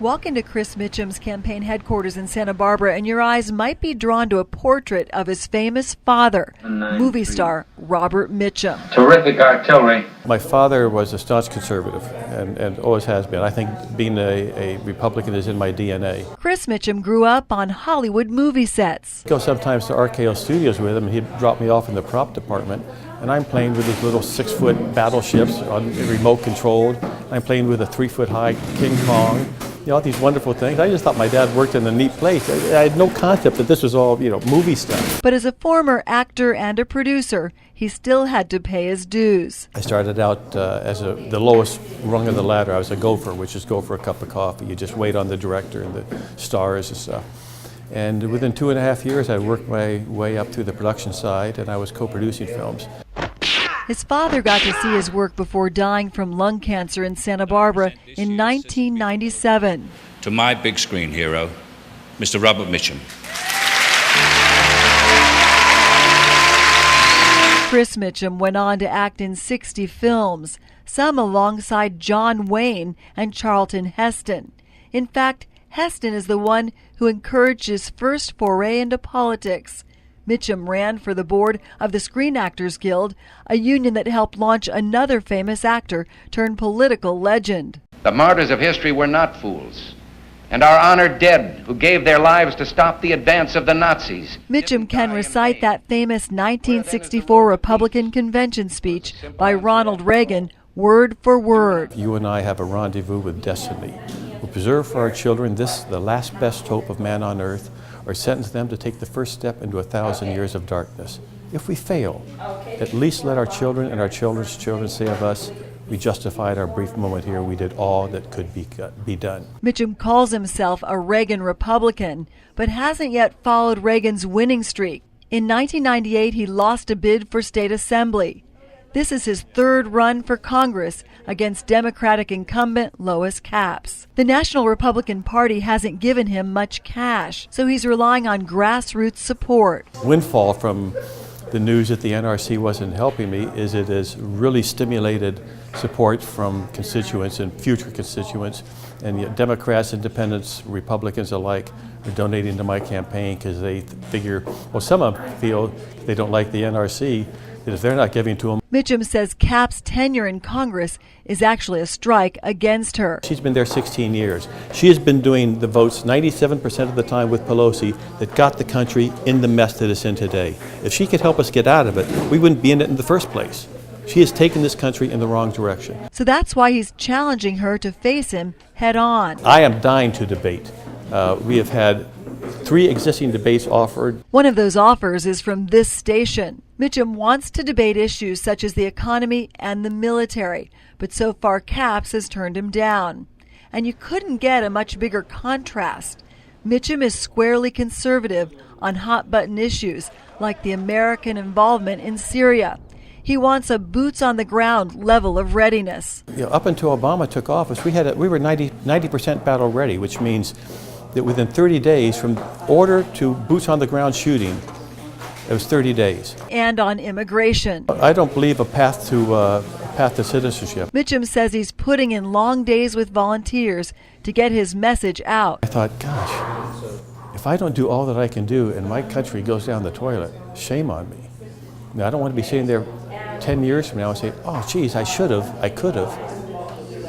Walk into Chris Mitchum's campaign headquarters in Santa Barbara and your eyes might be drawn to a portrait of his famous father, movie star Robert Mitchum. Terrific artillery. My father was a staunch conservative and always has been. I think being a Republican is in my DNA. Chris Mitchum grew up on Hollywood movie sets. I go sometimes to RKO Studios with him, and he'd drop me off in the prop department, and I'm playing with these little 6-foot battleships on remote controlled. I'm playing with a 3-foot-high King Kong. All these wonderful things. I just thought my dad worked in a neat place. I had no concept that this was all, movie stuff. But as a former actor and a producer, he still had to pay his dues. I started out as the lowest rung of the ladder. I was a gopher, which is go for a cup of coffee. You just wait on the director and the stars and stuff. And within 2.5 years, I worked my way up through the production side, and I was co-producing films. His father got to see his work before dying from lung cancer in Santa Barbara in 1997. To my big screen hero, Mr. Robert Mitchum. Chris Mitchum went on to act in 60 films, some alongside John Wayne and Charlton Heston. In fact, Heston is the one who encouraged his first foray into politics. Mitchum ran for the board of the Screen Actors Guild, a union that helped launch another famous actor turned political legend. The martyrs of history were not fools, and our honored dead who gave their lives to stop the advance of the Nazis. Mitchum can recite that famous 1964 Republican convention speech by Ronald Reagan word for word. You and I have a rendezvous with destiny. We'll preserve for our children this, the last best hope of man on earth, or sentence them to take the first step into 1,000 years of darkness. If we fail, at least let our children and our children's children say of us, we justified our brief moment here. We did all that could be done. Mitchum calls himself a Reagan Republican, but hasn't yet followed Reagan's winning streak. In 1998, he lost a bid for state assembly. This is his third run for Congress against Democratic incumbent Lois Capps. The National Republican Party hasn't given him much cash, so he's relying on grassroots support. Windfall from the news that the NRC wasn't helping me is it has really stimulated support from constituents and future constituents, and yet Democrats, Independents, Republicans alike are donating to my campaign because they figure, well, some of them feel they don't like the NRC, that if they're not giving to them. Mitchum says Capps' tenure in Congress is actually a strike against her. She's been there 16 years. She has been doing the votes 97% of the time with Pelosi that got the country in the mess that it's in today. If she could help us get out of it, we wouldn't be in it in the first place. She has taken this country in the wrong direction. So that's why he's challenging her to face him head on. I am dying to debate. We have had 3 existing debates offered. One of those offers is from this station. Mitchum wants to debate issues such as the economy and the military, but so far Capps has turned him down. And you couldn't get a much bigger contrast. Mitchum is squarely conservative on hot-button issues like the American involvement in Syria. He wants a boots-on-the-ground level of readiness. Up until Obama took office, we were 90% battle ready, which means that within 30 days, from order to boots-on-the-ground shooting, it was 30 days. And on immigration. I don't believe a path to citizenship. Mitchum says he's putting in long days with volunteers to get his message out. I thought, gosh, if I don't do all that I can do and my country goes down the toilet, shame on me. Now, I don't want to be sitting there 10 years from now and say, oh, geez, I should have, I could have.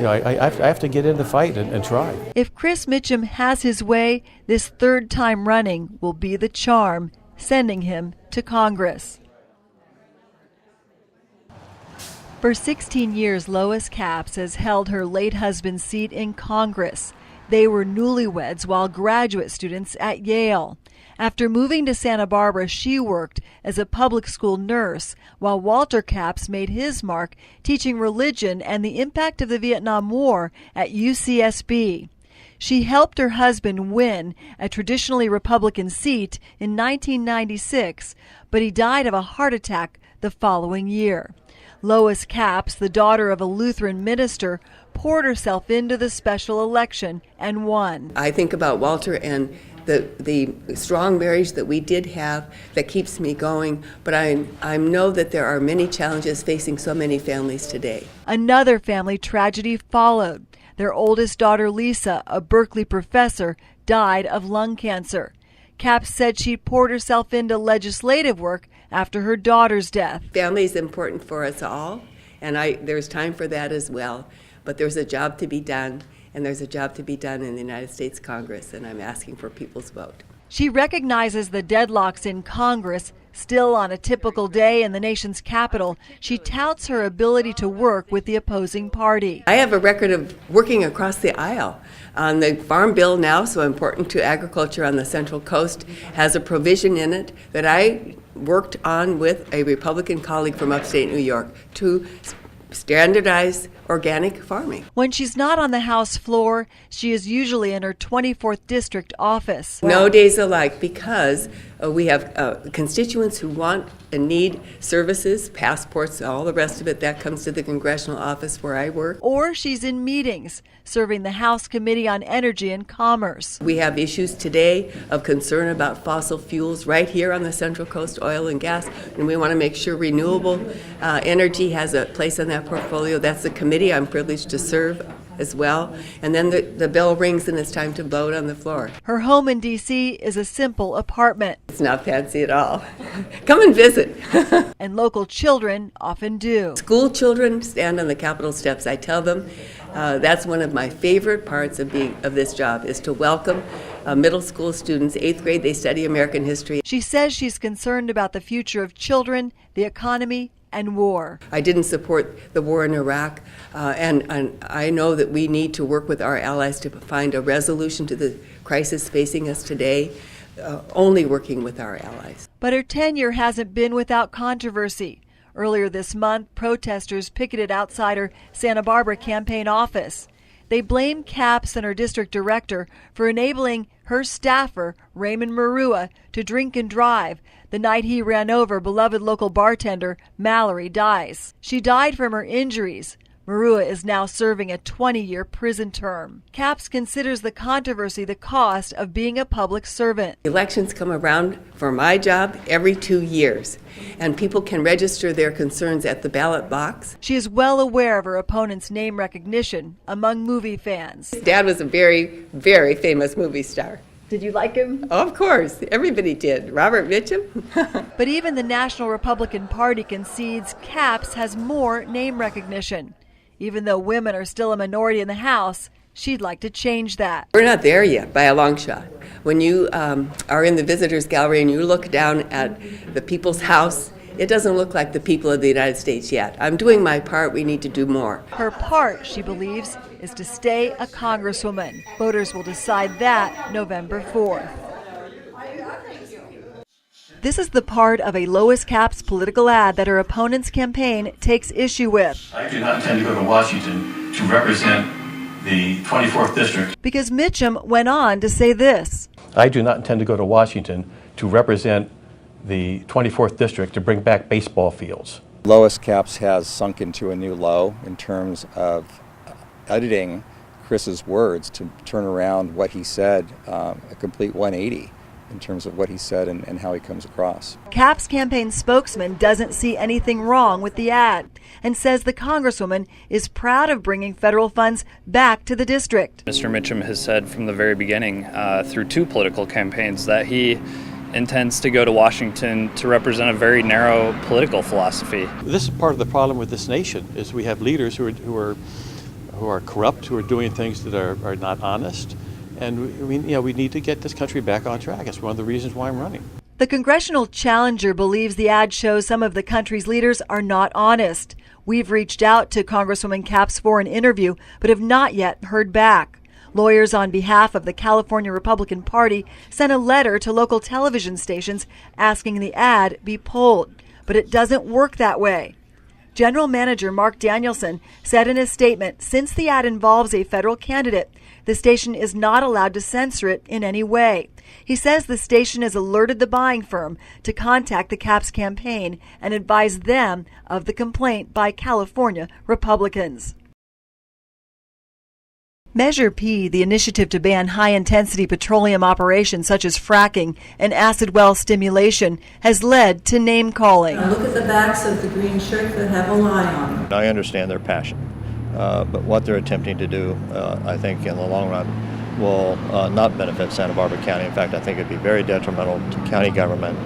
I have to get in the fight and try. If Chris Mitchum has his way, this third time running will be the charm, sending him to Congress. For 16 years, Lois Capps has held her late husband's seat in Congress. They were newlyweds while graduate students at Yale. After moving to Santa Barbara, she worked as a public school nurse, while Walter Capps made his mark teaching religion and the impact of the Vietnam War at UCSB. She helped her husband win a traditionally Republican seat in 1996, but he died of a heart attack the following year. Lois Capps, the daughter of a Lutheran minister, poured herself into the special election and won. I think about Walter and the strong marriage that we did have that keeps me going, but I know that there are many challenges facing so many families today. Another family tragedy followed. Their oldest daughter, Lisa, a Berkeley professor, died of lung cancer. Capps said she poured herself into legislative work after her daughter's death. Family is important for us all, and there's time for that as well. But there's a job to be done, and there's a job to be done in the United States Congress, and I'm asking for people's vote. She recognizes the deadlocks in Congress. Still, on a typical day in the nation's capital, she touts her ability to work with the opposing party. I have a record of working across the aisle. On the Farm Bill now, so important to agriculture on the Central Coast, has a provision in it that I worked on with a Republican colleague from upstate New York to standardize organic farming. When she's not on the House floor, she is usually in her 24th District office. No days alike, because we have constituents who want and need services, passports, all the rest of it. That comes to the congressional office where I work. Or she's in meetings, serving the House Committee on Energy and Commerce. We have issues today of concern about fossil fuels right here on the Central Coast, oil and gas, and we want to make sure renewable energy has a place in that portfolio. That's the committee I'm privileged to serve as well. And then the bell rings and it's time to vote on the floor. Her home in D.C. is a simple apartment. It's not fancy at all. Come and visit. And local children often do. School children stand on the Capitol steps. I tell them that's one of my favorite parts of this job, is to welcome middle school students. 8th grade, they study American history. She says she's concerned about the future of children, the economy, and war. I didn't support the war in Iraq, and I know that we need to work with our allies to find a resolution to the crisis facing us today, only working with our allies. But her tenure hasn't been without controversy. Earlier this month, protesters picketed outside her Santa Barbara campaign office. They blamed Capps and her district director for enabling her staffer, Raymond Marua, to drink and drive the night he ran over beloved local bartender Mallory Dice. She died from her injuries. Marua is now serving a 20-year prison term. Capps considers the controversy the cost of being a public servant. Elections come around for my job every 2 years, and people can register their concerns at the ballot box. She is well aware of her opponent's name recognition among movie fans. Dad was a very, very famous movie star. Did you like him? Of course, everybody did. Robert Mitchum. But even the National Republican Party concedes Capps has more name recognition. Even though women are still a minority in the House, she'd like to change that. We're not there yet by a long shot. When you are in the visitors gallery and you look down at the People's House, it doesn't look like the people of the United States yet. I'm doing my part. We need to do more. Her part, she believes, is to stay a congresswoman. Voters will decide that November 4th. This is the part of a Lois Capps political ad that her opponent's campaign takes issue with. I do not intend to go to Washington to represent the 24th District. Because Mitchum went on to say this. I do not intend to go to Washington to represent the 24th District to bring back baseball fields. Lois Capps has sunk into a new low in terms of editing Chris's words to turn around what he said, a complete 180 in terms of what he said and how he comes across. Capps' campaign spokesman doesn't see anything wrong with the ad and says the congresswoman is proud of bringing federal funds back to the district. Mr. Mitchum has said from the very beginning, through 2 political campaigns, that he intends to go to Washington to represent a very narrow political philosophy. This is part of the problem with this nation, is we have leaders who are corrupt, who are doing things that are not honest, and we need to get this country back on track. It's one of the reasons why I'm running. The congressional challenger believes the ad shows some of the country's leaders are not honest. We've reached out to Congresswoman Capps for an interview, but have not yet heard back. Lawyers on behalf of the California Republican Party sent a letter to local television stations asking the ad be pulled, but it doesn't work that way. General Manager Mark Danielson said in a statement, since the ad involves a federal candidate, the station is not allowed to censor it in any way. He says the station has alerted the buying firm to contact the Capps campaign and advise them of the complaint by California Republicans. Measure P, the initiative to ban high-intensity petroleum operations such as fracking and acid well stimulation, has led to name-calling. Look at the backs of the green shirts that have a lie on them. I understand their passion. but what they're attempting to do, I think in the long run, will not benefit Santa Barbara County. In fact, I think it'd be very detrimental to county government,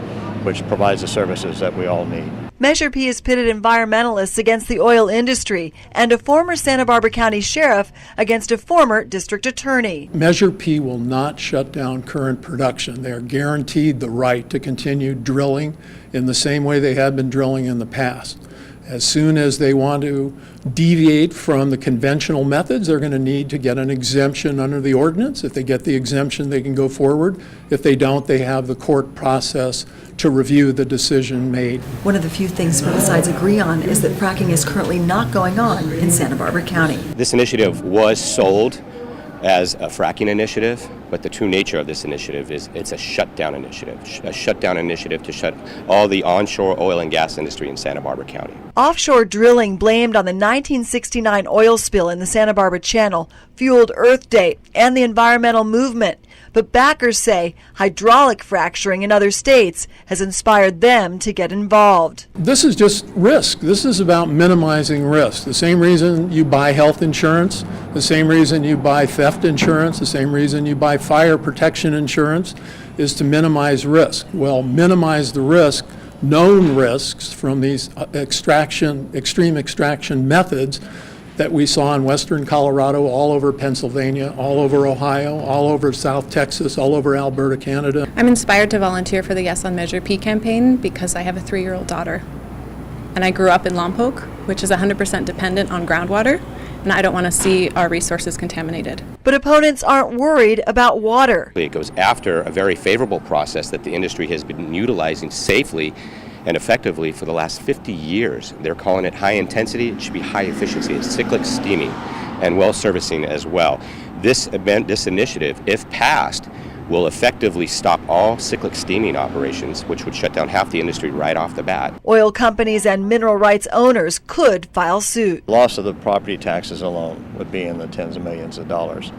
which provides the services that we all need. Measure P has pitted environmentalists against the oil industry and a former Santa Barbara County sheriff against a former district attorney. Measure P will not shut down current production. They are guaranteed the right to continue drilling in the same way they have been drilling in the past. As soon as they want to deviate from the conventional methods, they're going to need to get an exemption under the ordinance. If they get the exemption, they can go forward. If they don't, they have the court process to review the decision made. One of the few things both sides agree on is that fracking is currently not going on in Santa Barbara County. This initiative was sold as a fracking initiative, but the true nature of this initiative is it's a shutdown initiative to shut all the onshore oil and gas industry in Santa Barbara County. Offshore drilling blamed on the 1969 oil spill in the Santa Barbara Channel fueled Earth Day and the environmental movement. But backers say hydraulic fracturing in other states has inspired them to get involved. This is just risk. This is about minimizing risk. The same reason you buy health insurance, the same reason you buy theft insurance, the same reason you buy fire protection insurance is to minimize risk. Well, minimize the risk, known risks from these extreme extraction methods that we saw in western Colorado, all over Pennsylvania, all over Ohio, all over South Texas, all over Alberta, Canada. I'm inspired to volunteer for the Yes on Measure P campaign because I have a 3-year-old daughter. And I grew up in Lompoc, which is 100% dependent on groundwater, and I don't want to see our resources contaminated. But opponents aren't worried about water. It goes after a very favorable process that the industry has been utilizing safely and effectively for the last 50 years. They're calling it high intensity. It should be high efficiency. It's cyclic steaming and well servicing as well. This initiative, if passed, will effectively stop all cyclic steaming operations, which would shut down half the industry right off the bat. Oil companies and mineral rights owners could file suit. Loss of the property taxes alone would be in the tens of millions of dollars.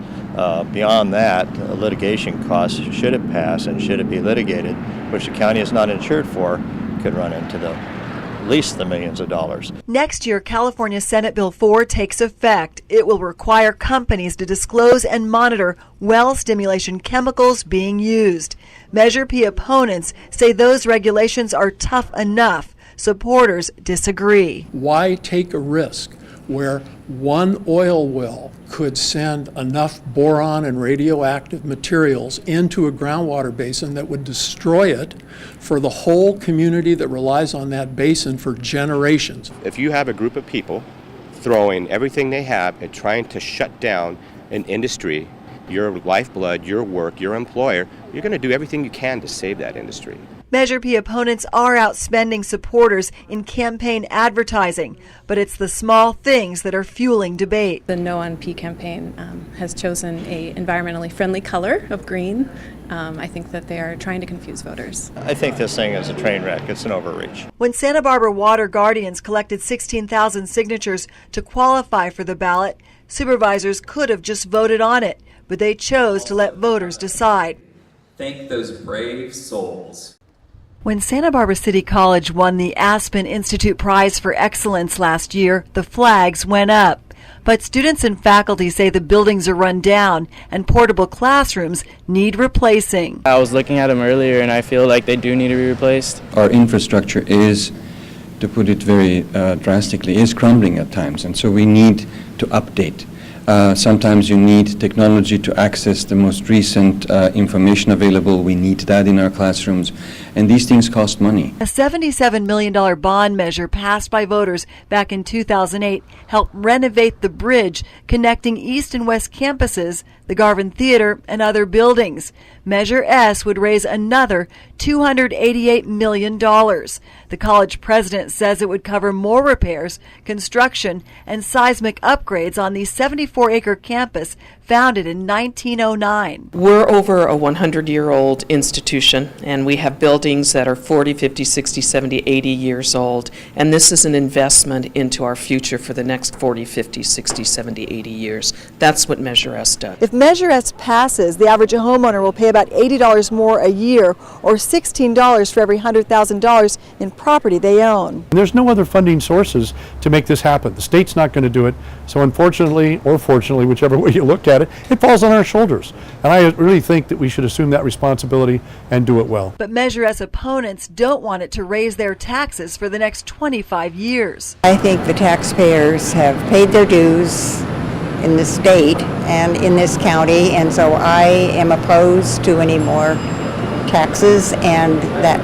Beyond that, litigation costs, should it pass and should it be litigated, which the county is not insured for, could run into at least the millions of dollars. Next year, California Senate Bill 4 takes effect. It will require companies to disclose and monitor well stimulation chemicals being used. Measure P opponents say those regulations are tough enough. Supporters disagree. Why take a risk where one oil well could send enough boron and radioactive materials into a groundwater basin that would destroy it for the whole community that relies on that basin for generations? If you have a group of people throwing everything they have and trying to shut down an industry, your lifeblood, your work, your employer, you're going to do everything you can to save that industry. Measure P opponents are outspending supporters in campaign advertising, but it's the small things that are fueling debate. The No on P campaign has chosen a environmentally friendly color of green. I think that they are trying to confuse voters. I think this thing is a train wreck. It's an overreach. When Santa Barbara Water Guardians collected 16,000 signatures to qualify for the ballot, supervisors could have just voted on it, but they chose to let voters decide. Thank those brave souls. When Santa Barbara City College won the Aspen Institute Prize for Excellence last year, the flags went up. But students and faculty say the buildings are run down and portable classrooms need replacing. I was looking at them earlier and I feel like they do need to be replaced. Our infrastructure is, to put it very drastically, is crumbling at times, and so we need to update. Sometimes you need technology to access the most recent information available. We need that in our classrooms, and these things cost money. A $77 million bond measure passed by voters back in 2008 helped renovate the bridge connecting East and West campuses, the Garvin Theater, and other buildings. Measure S would raise another $288 million. The college president says it would cover more repairs, construction, and seismic upgrades on the 74-acre campus founded in 1909. We're over a 100-year-old institution, and we have buildings that are 40, 50, 60, 70, 80 years old, and this is an investment into our future for the next 40, 50, 60, 70, 80 years. That's what Measure S does. If Measure S passes, the average homeowner will pay about $80 more a year, or $16 for every $100,000 in property they own. There's no other funding sources to make this happen. The state's not going to do it, so unfortunately, or fortunately, whichever way you look at it, it falls on our shoulders. And I really think that we should assume that responsibility and do it well. But Measure S opponents don't want it to raise their taxes for the next 25 years. I think the taxpayers have paid their dues in the state and in this county, and so I am opposed to any more taxes, and that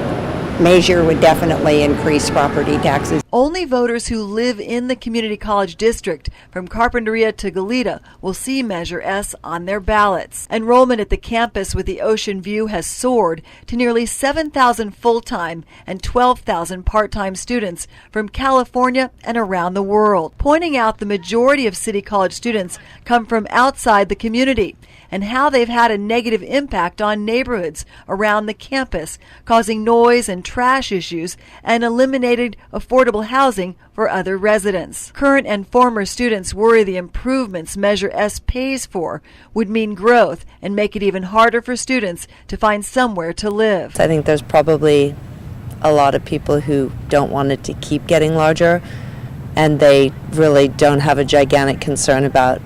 measure would definitely increase property taxes. Only voters who live in the community college district from Carpinteria to Goleta will see Measure S on their ballots. Enrollment at the campus with the ocean view has soared to nearly 7,000 full-time and 12,000 part-time students from California and around the world, pointing out the majority of City College students come from outside the community and how they've had a negative impact on neighborhoods around the campus, causing noise and trash issues and eliminated affordable housing for other residents. Current and former students worry the improvements Measure S pays for would mean growth and make it even harder for students to find somewhere to live. I think there's probably a lot of people who don't want it to keep getting larger, and they really don't have a gigantic concern about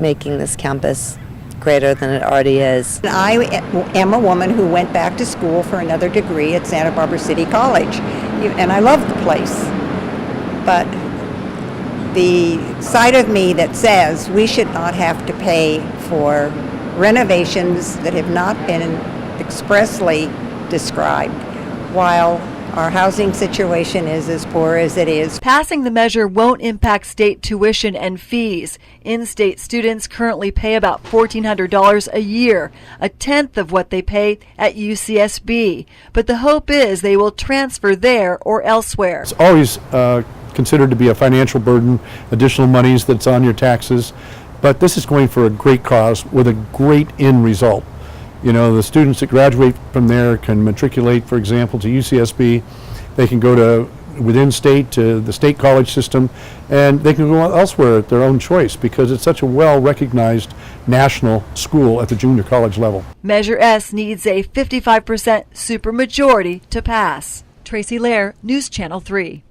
making this campus greater than it already is. I am a woman who went back to school for another degree at Santa Barbara City College, and I love the place. But the side of me that says we should not have to pay for renovations that have not been expressly described, while our housing situation is as poor as it is. Passing the measure won't impact state tuition and fees. In-state students currently pay about $1,400 a year, a tenth of what they pay at UCSB. But the hope is they will transfer there or elsewhere. It's always considered to be a financial burden, additional monies that's on your taxes, but this is going for a great cause with a great end result. You know, the students that graduate from there can matriculate, for example, to UCSB. They can go to within state to the state college system, and they can go elsewhere at their own choice because it's such a well-recognized national school at the junior college level. Measure S needs a 55% supermajority to pass. Tracy Lehr, News Channel 3.